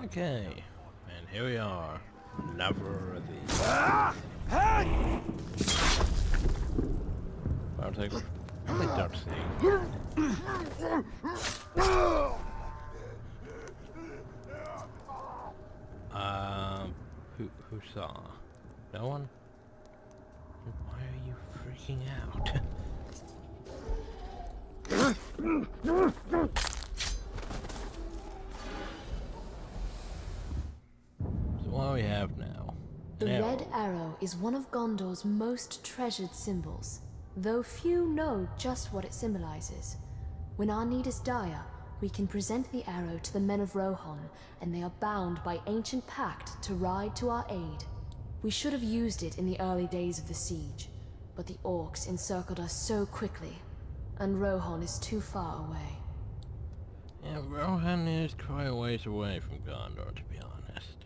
Okay, and here we are, lover of these. I'll take don't see. Who saw? No one? Why are you freaking out? So what do we have now? The red arrow is one of Gondor's most treasured symbols, though few know just what it symbolizes. When our need is dire, we can present the arrow to the men of Rohan, and they are bound by ancient pact to ride to our aid. We should have used it in the early days of the siege, but the orcs encircled us so quickly, and Rohan is too far away. Yeah, Rohan is quite a ways away from Gondor, to be honest.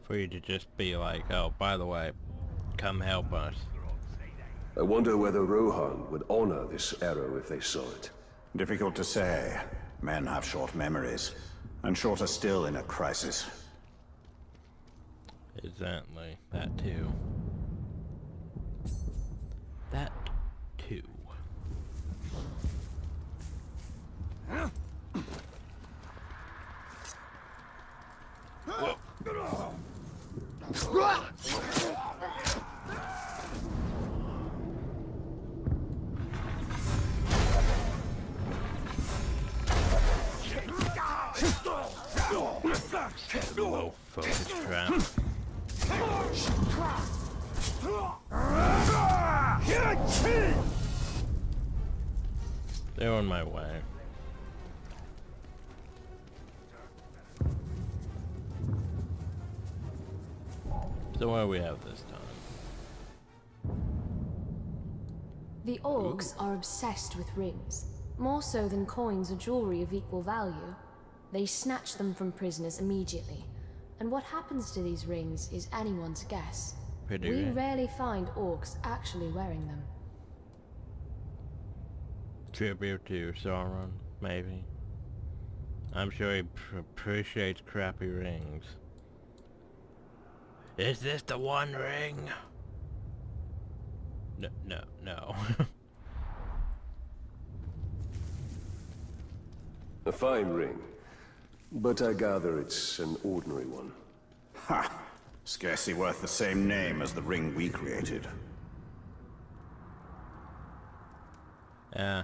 For you to just be like, oh, by the way, come help us. I wonder whether Rohan would honor this arrow if they saw it. Difficult to say. Men have short memories, and shorter still in a crisis. Exactly. That too. That too. Low focus trap. They're on my way. So what do we have this time? The orcs are obsessed with rings, more so than coins or jewelry of equal value. They snatch them from prisoners immediately, and what happens to these rings is anyone's guess. We rarely find orcs actually wearing them. Tribute to Sauron, maybe. I'm sure he appreciates crappy rings. Is this the one ring? No. A fine ring, but I gather it's an ordinary one. Ha! Scarcely worth the same name as the ring we created. Yeah.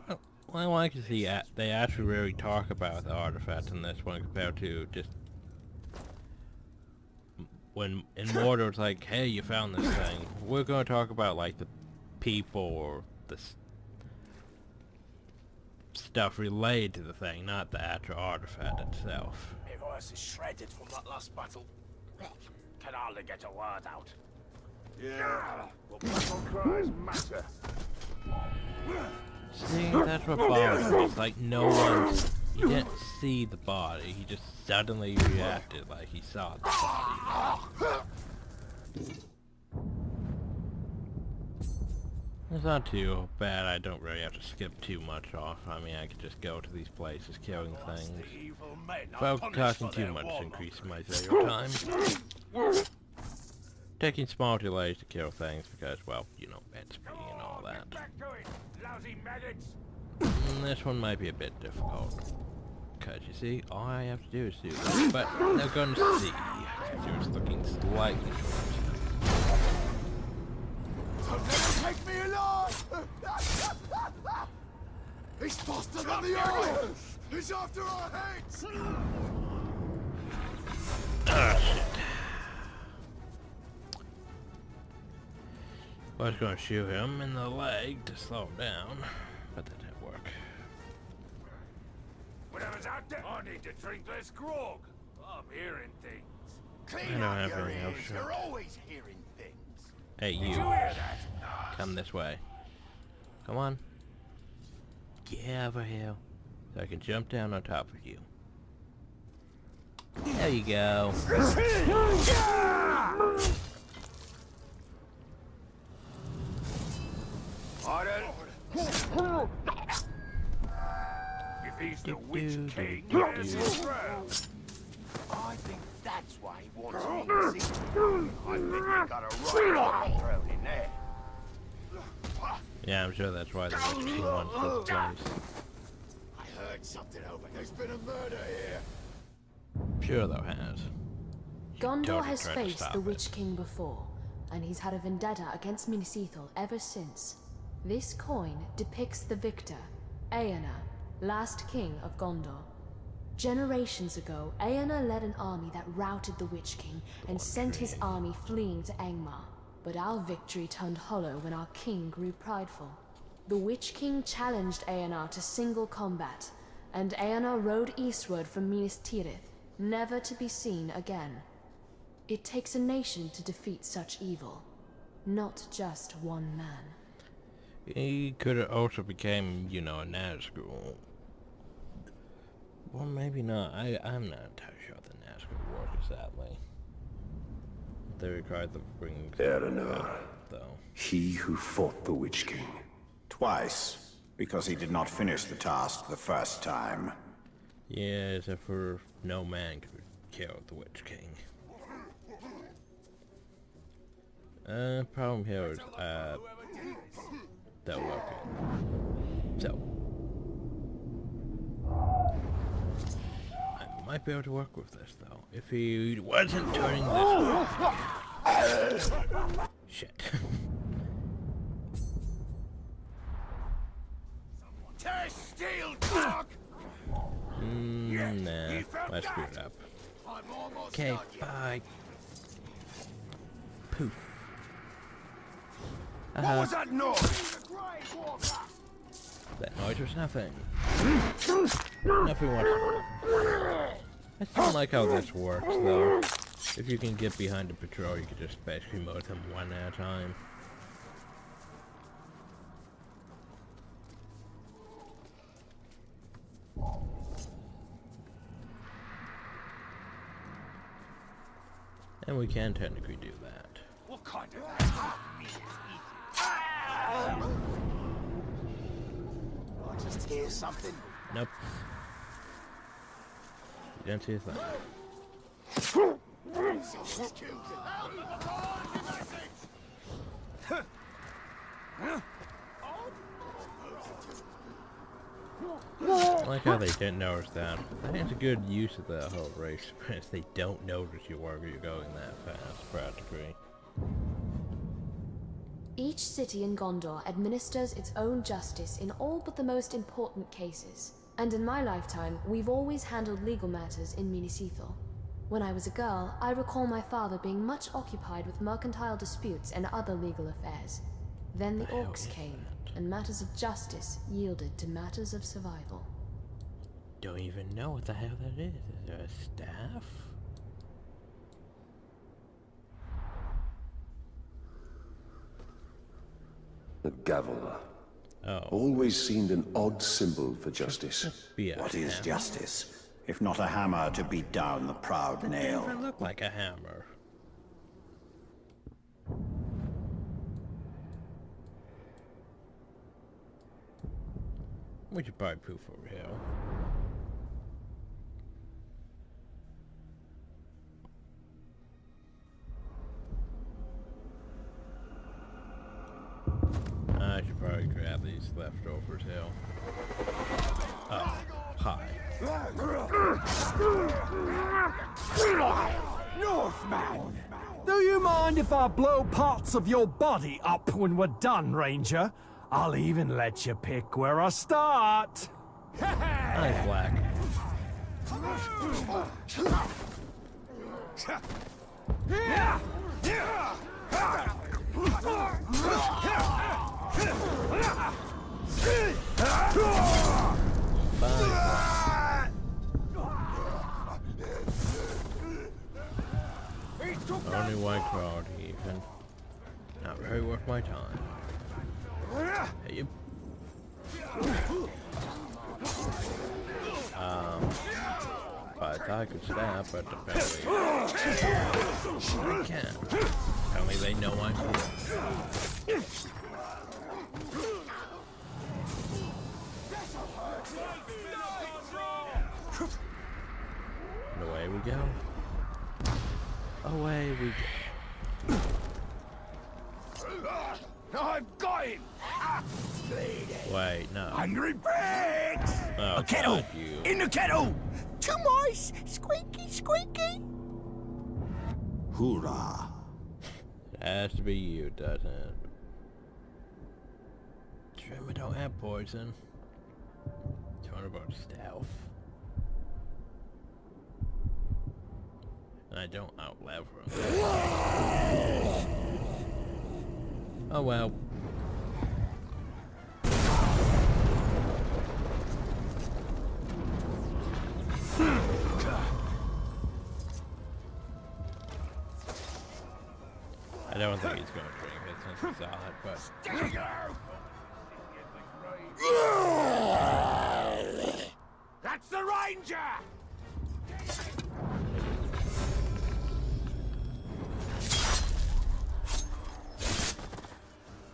Well, I like to see they actually really talk about the artifact in this one compared to just when in Mordor it's like, hey, you found this thing. We're going to talk about like the people or the stuff related to the thing, not the actual artifact itself. My voice is shredded from that last battle. Can hardly get a word out. Yeah, well, battle cries matter. See, that's what bothers me. It's like no one, you didn't see the body, he just suddenly reacted like he saw the body. It's not too bad, I don't really have to skip too much off. I mean, I could just go to these places killing things. Without costing too much, increasing my zero time. Taking small delays to kill things because, well, you know, XP and all that. And this one might be a bit difficult. Because, you see, all I have to do is do this. But they're going to see. It's looking slightly short. Take me alive! He's faster than the arrow! He's after our heads! Ah, shit. I was going to shoot him in the leg to slow him down, but that didn't work. Whatever's out there, I need to drink less grog. I'm hearing things. Clean I up don't have your any ears, option. you're always hearing things. Hey, you. Did you hear that? Come this way. Come on. Get over here. So I can jump down on top of you. There you go. Order. He's the Witch King. I think that's why he wants me to see. I bet you got a right thrown in there. Yeah, I'm sure that's why the Witch King wants this place. I heard something over. There's been a murder here. Sure, though, has. Gondor totally has tried to faced stop the it. Witch King before, and he's had a vendetta against Minas Ithil ever since. This coin depicts the victor, Eomer, last king of Gondor. Generations ago, Eomer led an army that routed the Witch King and sent his army fleeing to Angmar. But our victory turned hollow when our king grew prideful. The Witch King challenged Eomer to single combat, and Eomer rode eastward from Minas Tirith, never to be seen again. It takes a nation to defeat such evil, not just one man. He could have also became, you know, a Nazgul. Well, maybe not. I'm not entirely sure the Nazgul works that way. They require the bring Eomer, though. he who fought the Witch King. Twice, because he did not finish the task the first time. Yeah, except for no man could kill the Witch King. Problem here is, they'll work it. So, I might be able to work with this, though, if he wasn't turning this way. Shit. Steel dog! Nah, I screwed up. Okay, bye. Poof. What was that noise? That noise was nothing. Nothing whatsoever. I still like how this works, though. If you can get behind a patrol, you can just basically mow them one at a time. And we can technically do that. What kind of attack is I just hear something. Nope. You don't see a thing. I like how they didn't notice that. I think it's a good use of the whole race experience. They don't notice you while you're going that fast, practically. Each city in Gondor administers its own justice in all but the most important cases. And in my lifetime, we've always handled legal matters in Minas Ithil. When I was a girl, I recall my father being much occupied with mercantile disputes and other legal affairs. Then the orcs came, and matters of justice yielded to matters of survival. Don't even know what the hell that is. Is there a staff? The gavel. Oh. Always seemed an odd symbol for justice. Be a What is hammer. justice, if not a hammer to beat down the proud Doesn't nail? even look like a hammer. We should probably poof over here. I should probably grab these leftovers here. Oh, hi. Northman! Do you mind if I blow parts of your body up when we're done, Ranger? I'll even let you pick where I start. Hi, Black. Bye. Only white crowd, even. Not very worth my time. Hey, you. I thought I could stab, but apparently I can't. Apparently they know I'm here. we go. Away we go. I've got him! Wait, no. Hungry pigs! Oh, A kettle! God, you. In the kettle! Two mice! Squeaky, squeaky! Hoorah! It has to be you, doesn't it? Trimmer don't have poison. Talking about stealth. And I don't outlever him. Oh well. I don't think he's gonna drink it since he saw it, but That's the ranger!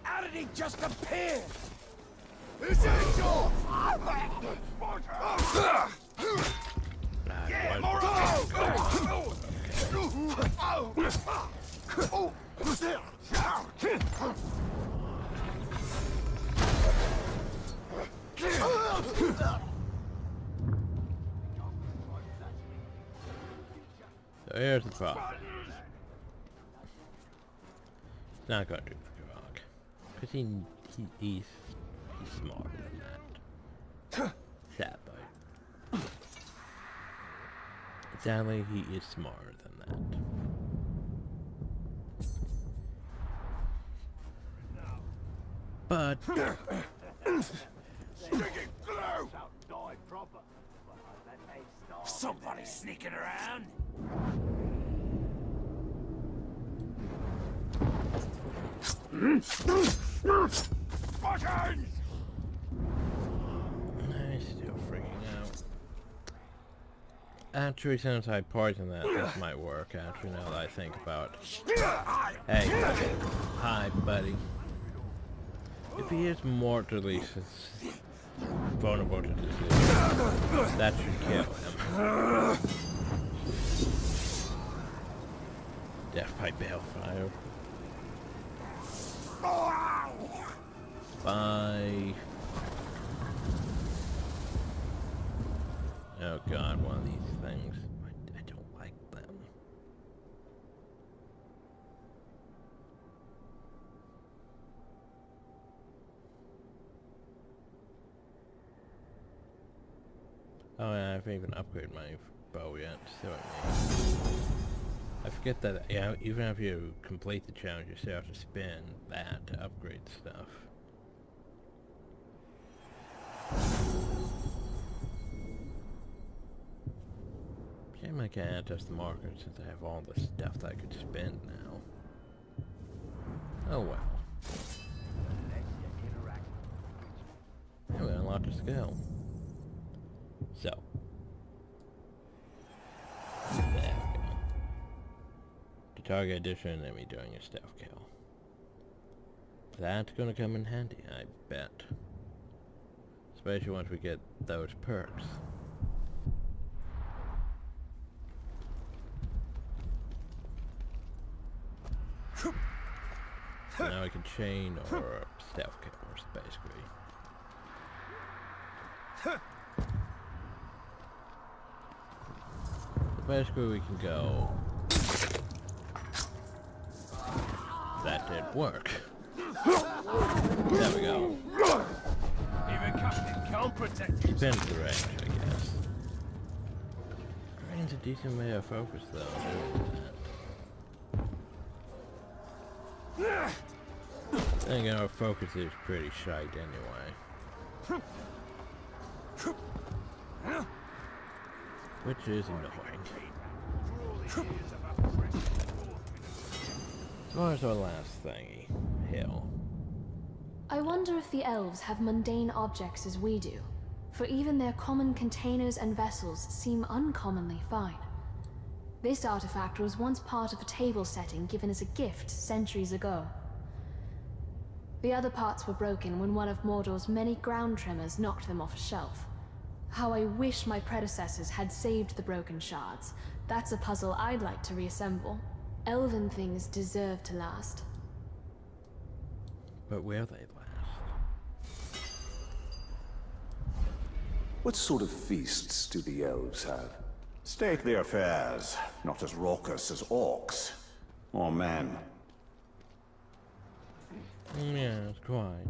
How did he just appear? His head's off! Yeah, what- more so here's the problem. It's not gonna do for Grog. Because he's smarter than that. Sadly. Sadly, he is smarter than that. But Somebody sneaking around? Buttons! I'm still freaking out. Actually, since I poisoned that, this might work. Actually, now that I think about it. Hey, hi, buddy. If he is mortally vulnerable to disease, that should kill him. Death by balefire. Bye. Oh god, one of these things. I don't like them. Oh yeah, I haven't even upgraded my bow yet, so I forget that, yeah, even if you complete the challenge, you still have to spin that to upgrade stuff. Shame I can't adjust the marker since I have all the stuff that I could spend now. Oh well. Anyway, unlocked a skill. So. There we go. To target addition enemy during a stealth kill. That's gonna come in handy, I bet. Especially once we get those perks. So now I can chain or stealth killers, basically. Basically, we can go. That did work. There we go. Even Captain can't protect you. Spins the range, I guess. Range a decent way of focus, though. Then again, our focus is pretty shite anyway. Which is annoying. As far as our last thingy, hill. I wonder if the elves have mundane objects as we do, for even their common containers and vessels seem uncommonly fine. This artifact was once part of a table setting given as a gift centuries ago. The other parts were broken when one of Mordor's many ground tremors knocked them off a shelf. How I wish my predecessors had saved the broken shards, That's a puzzle I'd like to reassemble. Elven things deserve to last. But will they last? What sort of feasts do the elves have? Stately affairs, not as raucous as orcs or men. Yes, quite.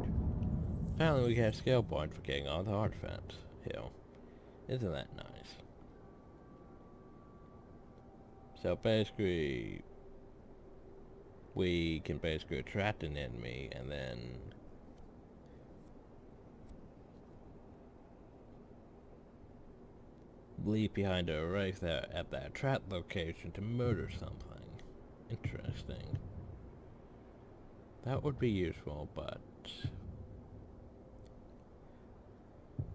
Apparently we get a skill point for getting all the artifacts here. Isn't that nice? So basically, we can basically attract an enemy and then leave behind a wraith there at that trap location to murder something. Interesting. That would be useful, but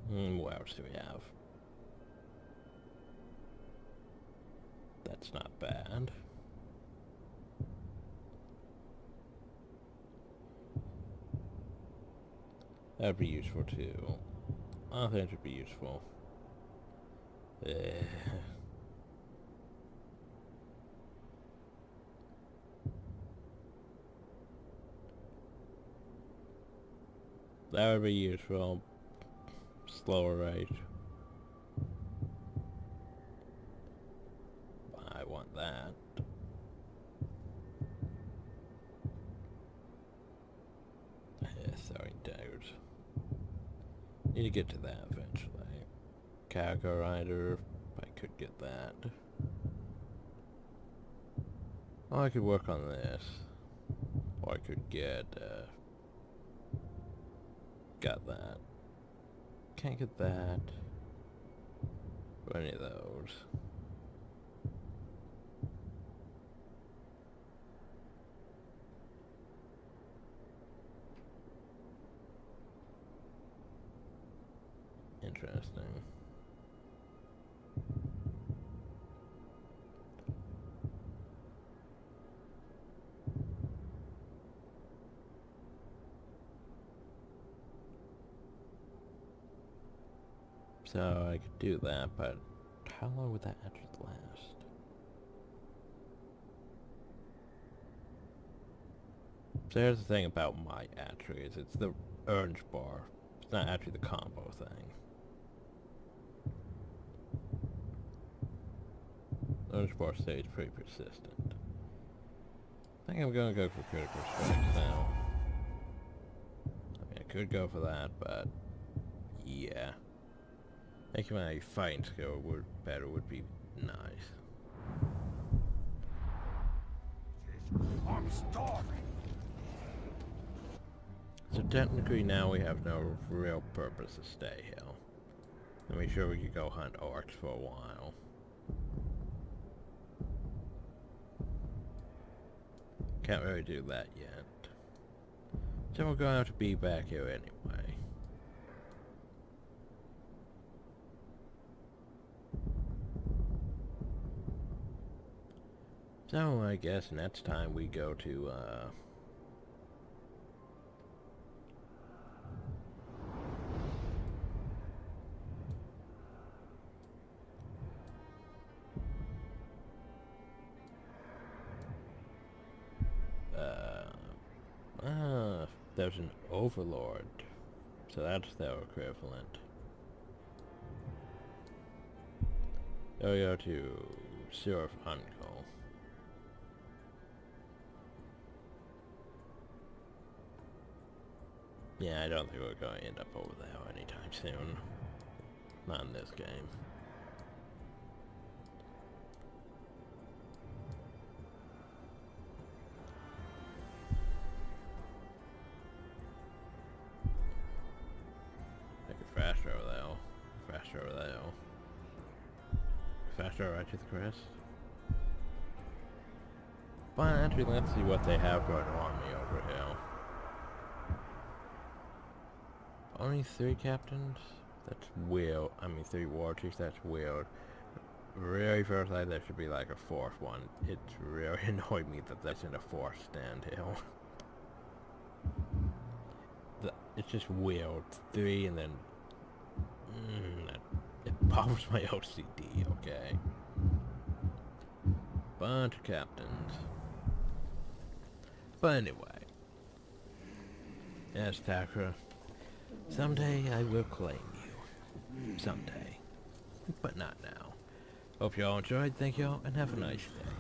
what else do we have? That's not bad. That'd be useful too. I think it would be useful. That would be useful. Slower rate. I want that. Sorry, daggers. Need to get to that eventually. Cargo rider, I could get that. Or I could work on this. Or I could get, got that. Can't get that. Or any of those. Interesting. So I could do that, but how long would that actually last? So here's the thing about my attributes, it's the orange bar. It's not actually the combo thing. Orange bar stays pretty persistent. I think I'm gonna go for critical strikes now. I mean, I could go for that, but yeah. Making my fighting skill better would be nice. I'm starving. So technically now we have no real purpose to stay here. And we sure we could go hunt orcs for a while. Can't really do that yet. So we're gonna have to be back here anyway. So I guess next time we go to there's an overlord, so that's their equivalent. They'll go to Surf Uncle. Yeah, I don't think we're going to end up over there anytime soon. Not in this game. Make it faster over there. Faster over there. Faster right to the crest. But actually, let's see what they have going on me over here. Only 3 captains? That's weird. I mean 3 war chiefs, that's weird. Really feels like there should be like a 4th one. It's really annoyed me that that's in a 4th stand hill. It's just weird. 3 and then... it bothers my OCD, okay? Bunch of captains. But anyway. Yes, Takra. Someday I will claim you. Someday. But not now. Hope y'all enjoyed. Thank y'all and have a nice day.